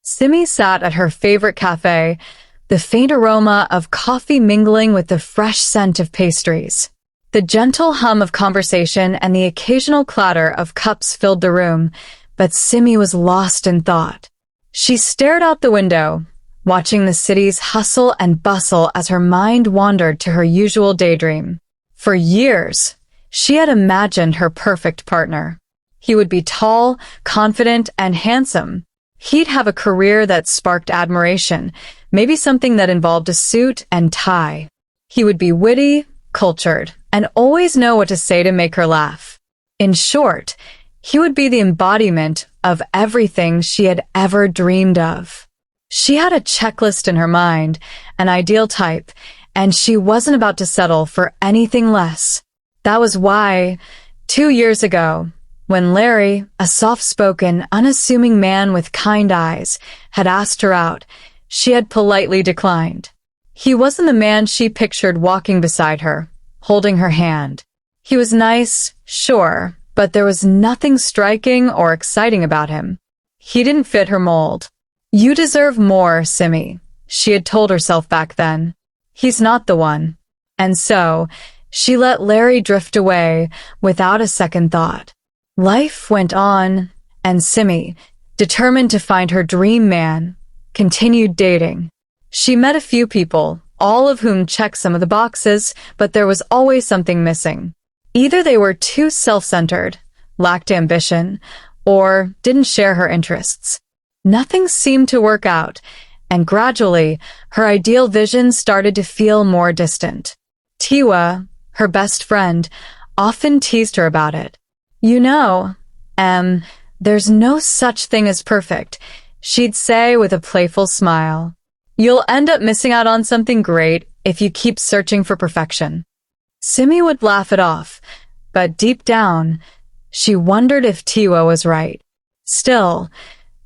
Simi sat at her favorite cafe, the faint aroma of coffee mingling with the fresh scent of pastries. The gentle hum of conversation and the occasional clatter of cups filled the room, but Simi was lost in thought. She stared out the window, watching the city's hustle and bustle as her mind wandered to her usual daydream. For years, she had imagined her perfect partner. He would be tall, confident, and handsome. He'd have a career that sparked admiration, maybe something that involved a suit and tie. He would be witty, cultured, and always know what to say to make her laugh. In short, he would be the embodiment of everything she had ever dreamed of. She had a checklist in her mind, an ideal type, and she wasn't about to settle for anything less. That was why, 2 years ago, when Larry, a soft-spoken, unassuming man with kind eyes, had asked her out, she had politely declined. He wasn't the man she pictured walking beside her, holding her hand. He was nice, sure, but there was nothing striking or exciting about him. He didn't fit her mold. "You deserve more, Simi," she had told herself back then. "He's not the one." And so, she let Larry drift away without a second thought. Life went on, and Simi, determined to find her dream man, continued dating. She met a few people, all of whom checked some of the boxes, but there was always something missing. Either they were too self-centered, lacked ambition, or didn't share her interests. Nothing seemed to work out, and gradually, her ideal vision started to feel more distant. Tiwa, her best friend, often teased her about it. "You know, there's no such thing as perfect," she'd say with a playful smile. "You'll end up missing out on something great if you keep searching for perfection." Simi would laugh it off, but deep down, she wondered if Tiwa was right. Still,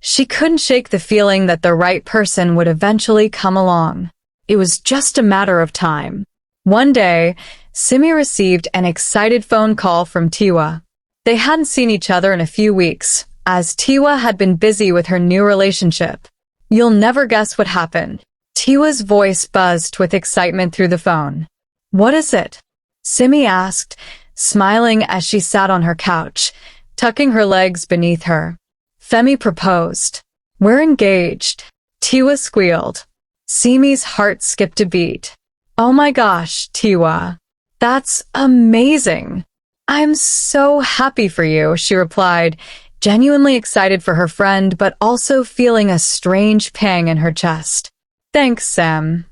she couldn't shake the feeling that the right person would eventually come along. It was just a matter of time. One day, Simi received an excited phone call from Tiwa. They hadn't seen each other in a few weeks, as Tiwa had been busy with her new relationship. You'll never guess what happened. Tiwa's voice buzzed with excitement through the phone. "What is it?" Simi asked, smiling as she sat on her couch, tucking her legs beneath her. "Femi proposed. We're engaged." Tiwa squealed. Simi's heart skipped a beat. "Oh my gosh, Tiwa. That's amazing. I'm so happy for you," she replied, genuinely excited for her friend, but also feeling a strange pang in her chest. "Thanks, Sam.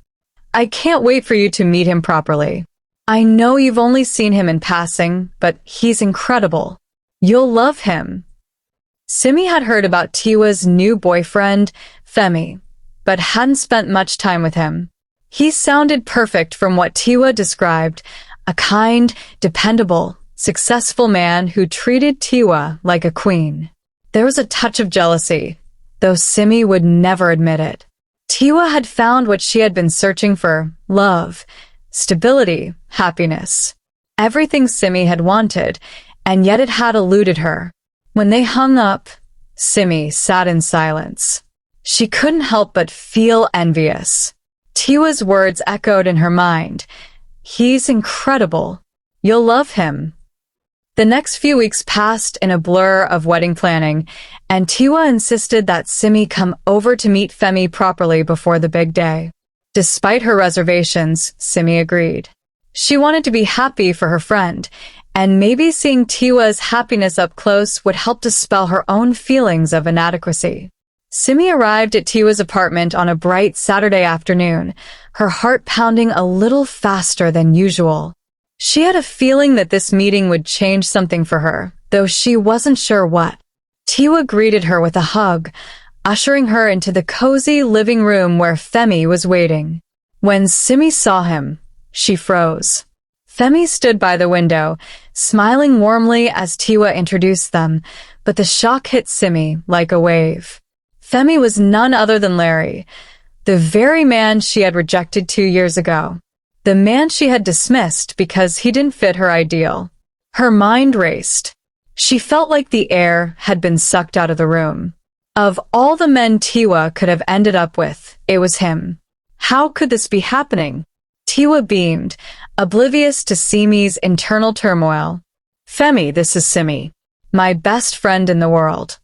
I can't wait for you to meet him properly. I know you've only seen him in passing, but he's incredible. You'll love him." Simi had heard about Tiwa's new boyfriend, Femi, but hadn't spent much time with him. He sounded perfect from what Tiwa described, a kind, dependable, successful man who treated Tiwa like a queen. There was a touch of jealousy, though Simi would never admit it. Tiwa had found what she had been searching for: love, stability, happiness. Everything Simi had wanted, and yet it had eluded her. When they hung up, Simi sat in silence. She couldn't help but feel envious. Tiwa's words echoed in her mind. "He's incredible. You'll love him." The next few weeks passed in a blur of wedding planning, and Tiwa insisted that Simi come over to meet Femi properly before the big day. Despite her reservations, Simi agreed. She wanted to be happy for her friend, and maybe seeing Tiwa's happiness up close would help dispel her own feelings of inadequacy. Simi arrived at Tiwa's apartment on a bright Saturday afternoon, her heart pounding a little faster than usual. She had a feeling that this meeting would change something for her, though she wasn't sure what. Tiwa greeted her with a hug, ushering her into the cozy living room where Femi was waiting. When Simi saw him, she froze. Femi stood by the window, smiling warmly as Tiwa introduced them, but the shock hit Simi like a wave. Femi was none other than Larry, the very man she had rejected 2 years ago. The man she had dismissed because he didn't fit her ideal. Her mind raced. She felt like the air had been sucked out of the room. Of all the men Tiwa could have ended up with, it was him. How could this be happening? Tiwa beamed, oblivious to Simi's internal turmoil. Femi, this is Simi, my best friend in the world.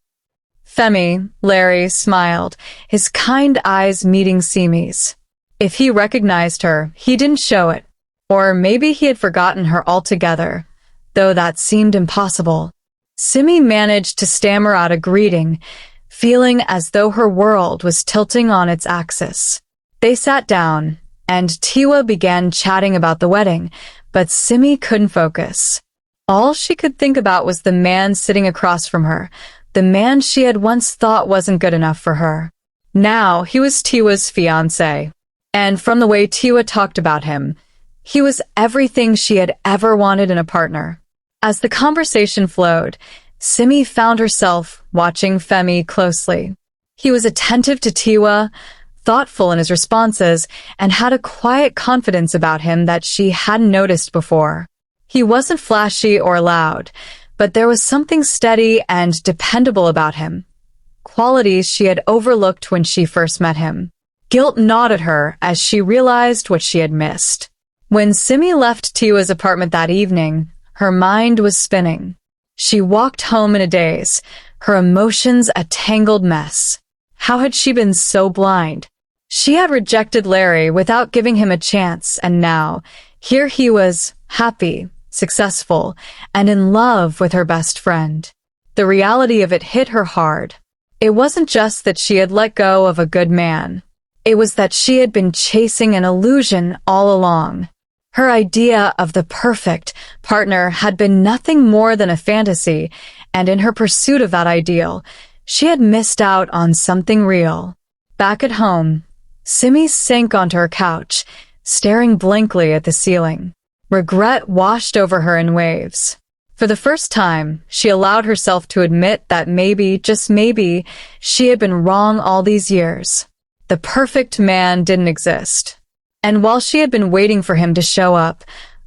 Femi, Larry, smiled, his kind eyes meeting Simi's. If he recognized her, he didn't show it. Or maybe he had forgotten her altogether, though that seemed impossible. Simi managed to stammer out a greeting, feeling as though her world was tilting on its axis. They sat down, and Tiwa began chatting about the wedding, but Simi couldn't focus. All she could think about was the man sitting across from her, the man she had once thought wasn't good enough for her. Now he was Tiwa's fiancé, and from the way Tiwa talked about him, he was everything she had ever wanted in a partner. As the conversation flowed, Simi found herself watching Femi closely. He was attentive to Tiwa, thoughtful in his responses, and had a quiet confidence about him that she hadn't noticed before. He wasn't flashy or loud, but there was something steady and dependable about him, qualities she had overlooked when she first met him. Guilt gnawed at her as she realized what she had missed. When Simi left Tiwa's apartment that evening, her mind was spinning. She walked home in a daze, her emotions a tangled mess. How had she been so blind? She had rejected Larry without giving him a chance, and now, here he was, happy, successful, and in love with her best friend. The reality of it hit her hard. It wasn't just that she had let go of a good man. It was that she had been chasing an illusion all along. Her idea of the perfect partner had been nothing more than a fantasy, and in her pursuit of that ideal, she had missed out on something real. Back at home, Simi sank onto her couch, staring blankly at the ceiling. Regret washed over her in waves. For the first time, she allowed herself to admit that maybe, just maybe, she had been wrong all these years. The perfect man didn't exist. And while she had been waiting for him to show up,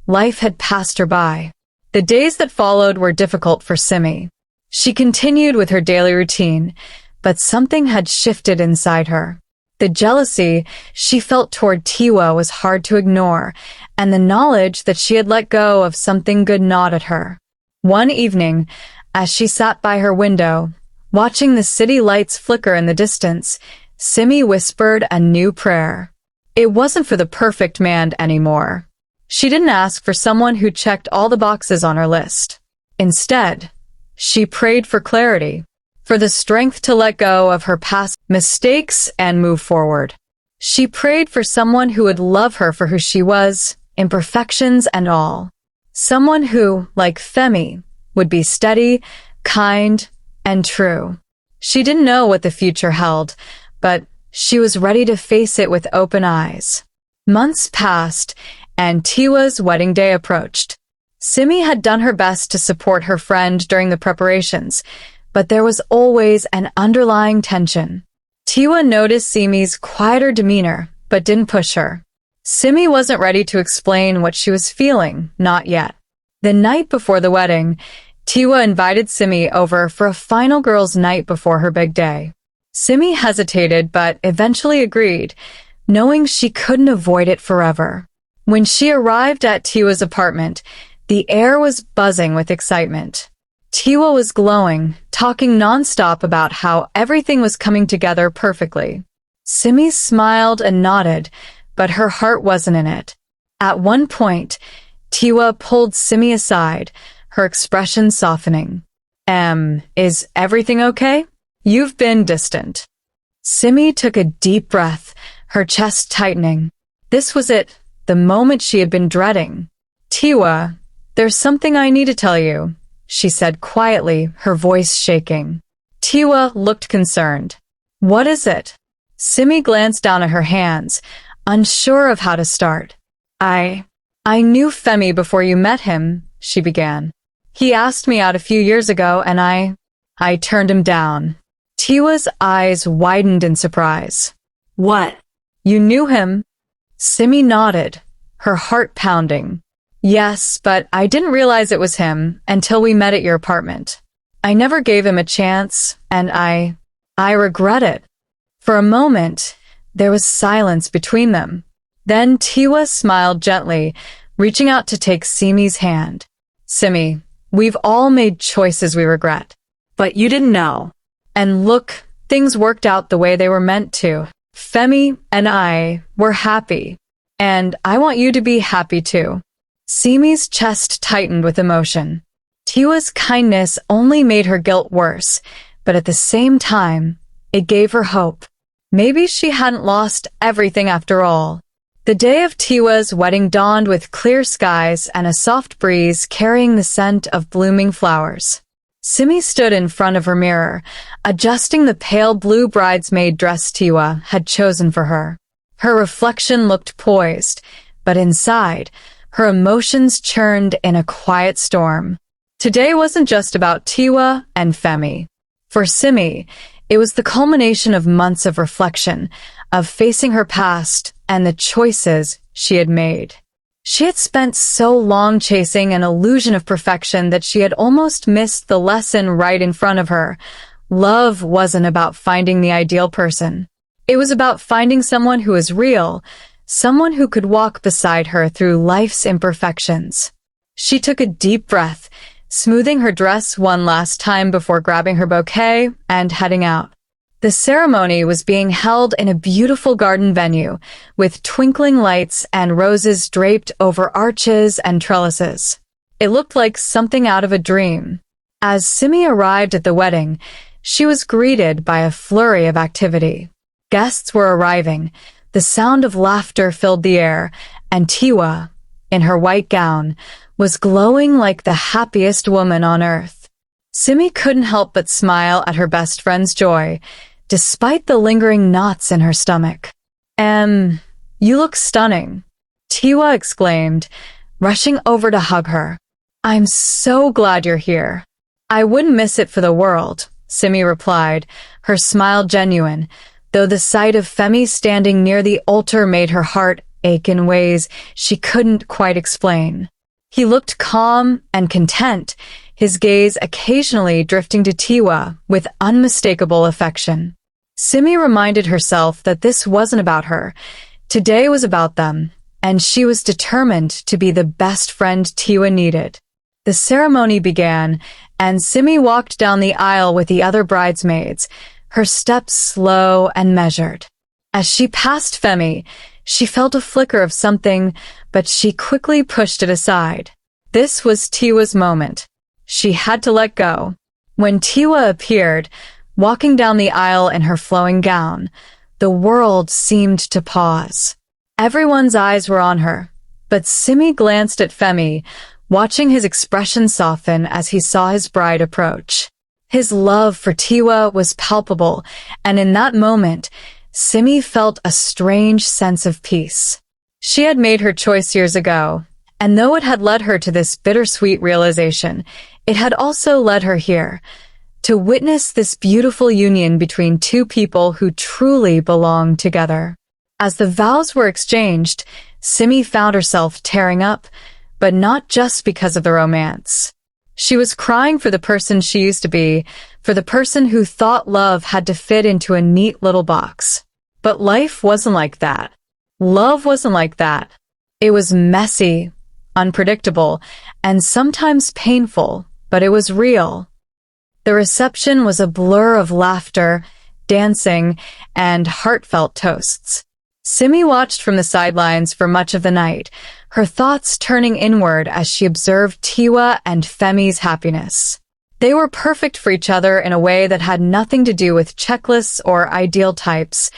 life had passed her by. The days that followed were difficult for Simi. She continued with her daily routine, but something had shifted inside her. The jealousy she felt toward Tiwa was hard to ignore, and the knowledge that she had let go of something good gnawed at her. One evening, as she sat by her window, watching the city lights flicker in the distance, Simi whispered a new prayer. It wasn't for the perfect man anymore. She didn't ask for someone who checked all the boxes on her list. Instead, she prayed for clarity, for the strength to let go of her past mistakes and move forward. She prayed for someone who would love her for who she was, imperfections and all. Someone who, like Femi, would be steady, kind, and true. She didn't know what the future held, but she was ready to face it with open eyes. Months passed, and Tiwa's wedding day approached. Simi had done her best to support her friend during the preparations, but there was always an underlying tension. Tiwa noticed Simi's quieter demeanor, but didn't push her. Simi wasn't ready to explain what she was feeling, not yet. The night before the wedding, Tiwa invited Simi over for a final girls' night before her big day. Simi hesitated but eventually agreed, knowing she couldn't avoid it forever. When she arrived at Tiwa's apartment, the air was buzzing with excitement. Tiwa was glowing, talking nonstop about how everything was coming together perfectly. Simi smiled and nodded, but her heart wasn't in it. At one point, Tiwa pulled Simi aside, her expression softening. Is everything okay? You've been distant. Simi took a deep breath, her chest tightening. This was it, the moment she had been dreading. Tiwa, there's something I need to tell you, she said quietly, her voice shaking. Tiwa looked concerned. What is it? Simi glanced down at her hands, unsure of how to start. I knew Femi before you met him, she began. He asked me out a few years ago and I turned him down. Tiwa's eyes widened in surprise. What? You knew him? Simi nodded, her heart pounding. Yes, but I didn't realize it was him until we met at your apartment. I never gave him a chance, and I I regret it. For a moment, there was silence between them. Then Tiwa smiled gently, reaching out to take Simi's hand. Simi, we've all made choices we regret. But you didn't know. And look, things worked out the way they were meant to. Femi and I were happy. And I want you to be happy too. Simi's chest tightened with emotion. Tiwa's kindness only made her guilt worse, but at the same time, it gave her hope. Maybe she hadn't lost everything after all. The day of Tiwa's wedding dawned with clear skies and a soft breeze carrying the scent of blooming flowers. Simi stood in front of her mirror, adjusting the pale blue bridesmaid dress Tiwa had chosen for her. Her reflection looked poised, but inside, her emotions churned in a quiet storm. Today wasn't just about Tiwa and Femi. For Simi, it was the culmination of months of reflection, of facing her past and the choices she had made. She had spent so long chasing an illusion of perfection that she had almost missed the lesson right in front of her. Love wasn't about finding the ideal person. It was about finding someone who was real, someone who could walk beside her through life's imperfections. She took a deep breath, smoothing her dress one last time before grabbing her bouquet and heading out. The ceremony was being held in a beautiful garden venue, with twinkling lights and roses draped over arches and trellises. It looked like something out of a dream. As Simi arrived at the wedding, she was greeted by a flurry of activity. Guests were arriving, the sound of laughter filled the air, and Tiwa, in her white gown, was glowing like the happiest woman on earth. Simi couldn't help but smile at her best friend's joy, despite the lingering knots in her stomach. You look stunning," Tiwa exclaimed, rushing over to hug her. "I'm so glad you're here." "I wouldn't miss it for the world," Simi replied, her smile genuine, though the sight of Femi standing near the altar made her heart ache in ways she couldn't quite explain. He looked calm and content, his gaze occasionally drifting to Tiwa with unmistakable affection. Simi reminded herself that this wasn't about her. Today was about them, and she was determined to be the best friend Tiwa needed. The ceremony began, and Simi walked down the aisle with the other bridesmaids, her steps slow and measured. As she passed Femi, she felt a flicker of something, but she quickly pushed it aside. This was Tiwa's moment. She had to let go. When Tiwa appeared, walking down the aisle in her flowing gown, the world seemed to pause. Everyone's eyes were on her, but Simi glanced at Femi, watching his expression soften as he saw his bride approach. His love for Tiwa was palpable, and in that moment, Simi felt a strange sense of peace. She had made her choice years ago, and though it had led her to this bittersweet realization, it had also led her here, to witness this beautiful union between two people who truly belonged together. As the vows were exchanged, Simi found herself tearing up, but not just because of the romance. She was crying for the person she used to be, for the person who thought love had to fit into a neat little box. But life wasn't like that. Love wasn't like that. It was messy, unpredictable, and sometimes painful, but it was real. The reception was a blur of laughter, dancing, and heartfelt toasts. Simi watched from the sidelines for much of the night, her thoughts turning inward as she observed Tiwa and Femi's happiness. They were perfect for each other in a way that had nothing to do with checklists or ideal types.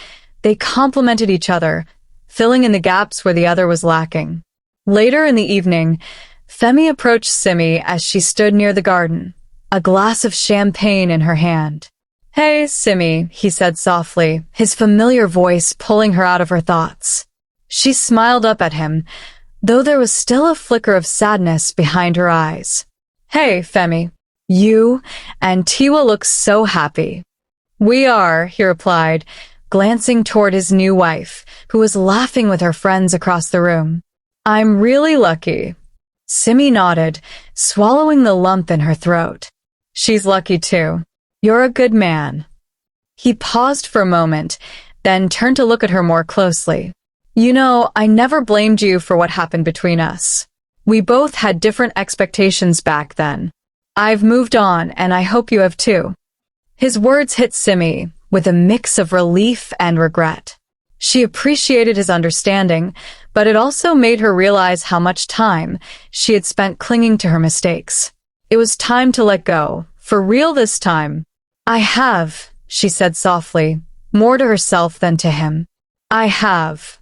They complemented each other, filling in the gaps where the other was lacking. Later in the evening, Femi approached Simi as she stood near the garden, a glass of champagne in her hand. "Hey, Simi," he said softly, his familiar voice pulling her out of her thoughts. She smiled up at him, though there was still a flicker of sadness behind her eyes. "Hey, Femi, you and Tiwa look so happy." "We are," he replied, glancing toward his new wife, who was laughing with her friends across the room. "I'm really lucky." Simi nodded, swallowing the lump in her throat. "She's lucky too. You're a good man." He paused for a moment, then turned to look at her more closely. You know, I never blamed you for what happened between us. We both had different expectations back then. I've moved on, and I hope you have too. His words hit Simi with a mix of relief and regret. She appreciated his understanding, but it also made her realize how much time she had spent clinging to her mistakes. It was time to let go, for real this time. I have, she said softly, more to herself than to him. I have.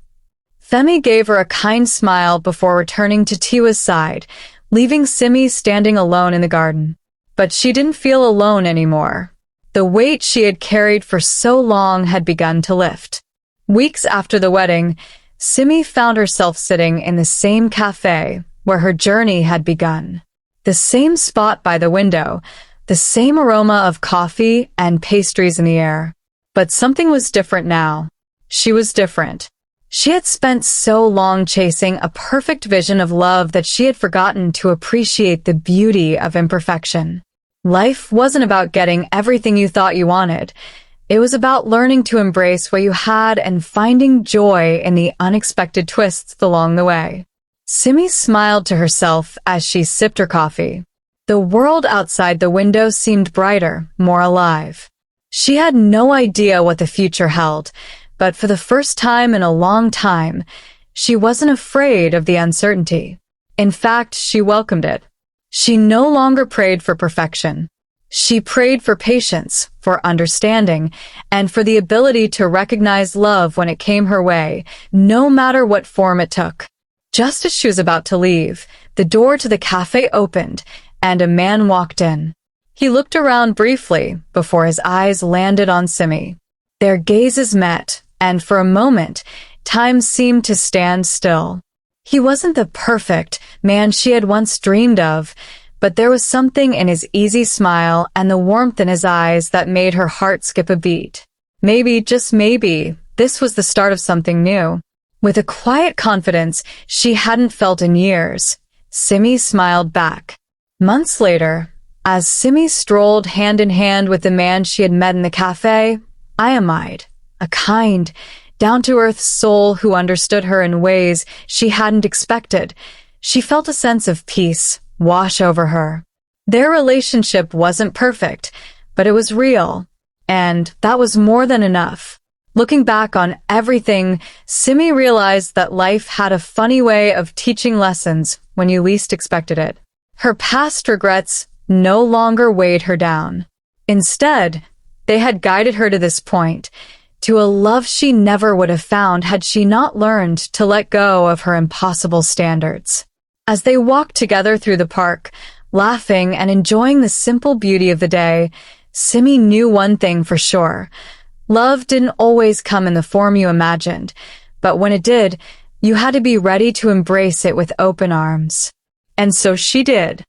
Femi gave her a kind smile before returning to Tiwa's side, leaving Simi standing alone in the garden. But she didn't feel alone anymore. The weight she had carried for so long had begun to lift. Weeks after the wedding, Simi found herself sitting in the same cafe where her journey had begun. The same spot by the window, the same aroma of coffee and pastries in the air. But something was different now. She was different. She had spent so long chasing a perfect vision of love that she had forgotten to appreciate the beauty of imperfection. Life wasn't about getting everything you thought you wanted. It was about learning to embrace what you had and finding joy in the unexpected twists along the way. Simi smiled to herself as she sipped her coffee. The world outside the window seemed brighter, more alive. She had no idea what the future held, but for the first time in a long time, she wasn't afraid of the uncertainty. In fact, she welcomed it. She no longer prayed for perfection. She prayed for patience, for understanding, and for the ability to recognize love when it came her way, no matter what form it took. Just as she was about to leave, the door to the cafe opened, and a man walked in. He looked around briefly before his eyes landed on Simi. Their gazes met, and for a moment, time seemed to stand still. He wasn't the perfect man she had once dreamed of, but there was something in his easy smile and the warmth in his eyes that made her heart skip a beat. Maybe, just maybe, this was the start of something new. With a quiet confidence she hadn't felt in years, Simi smiled back. Months later, as Simi strolled hand in hand with the man she had met in the cafe, Ayamide, a kind, down-to-earth soul who understood her in ways she hadn't expected, she felt a sense of peace wash over her. Their relationship wasn't perfect, but it was real, and that was more than enough. Looking back on everything, Simi realized that life had a funny way of teaching lessons when you least expected it. Her past regrets no longer weighed her down. Instead, they had guided her to this point, to a love she never would have found had she not learned to let go of her impossible standards. As they walked together through the park, laughing and enjoying the simple beauty of the day, Simi knew one thing for sure. Love didn't always come in the form you imagined, but when it did, you had to be ready to embrace it with open arms. And so she did.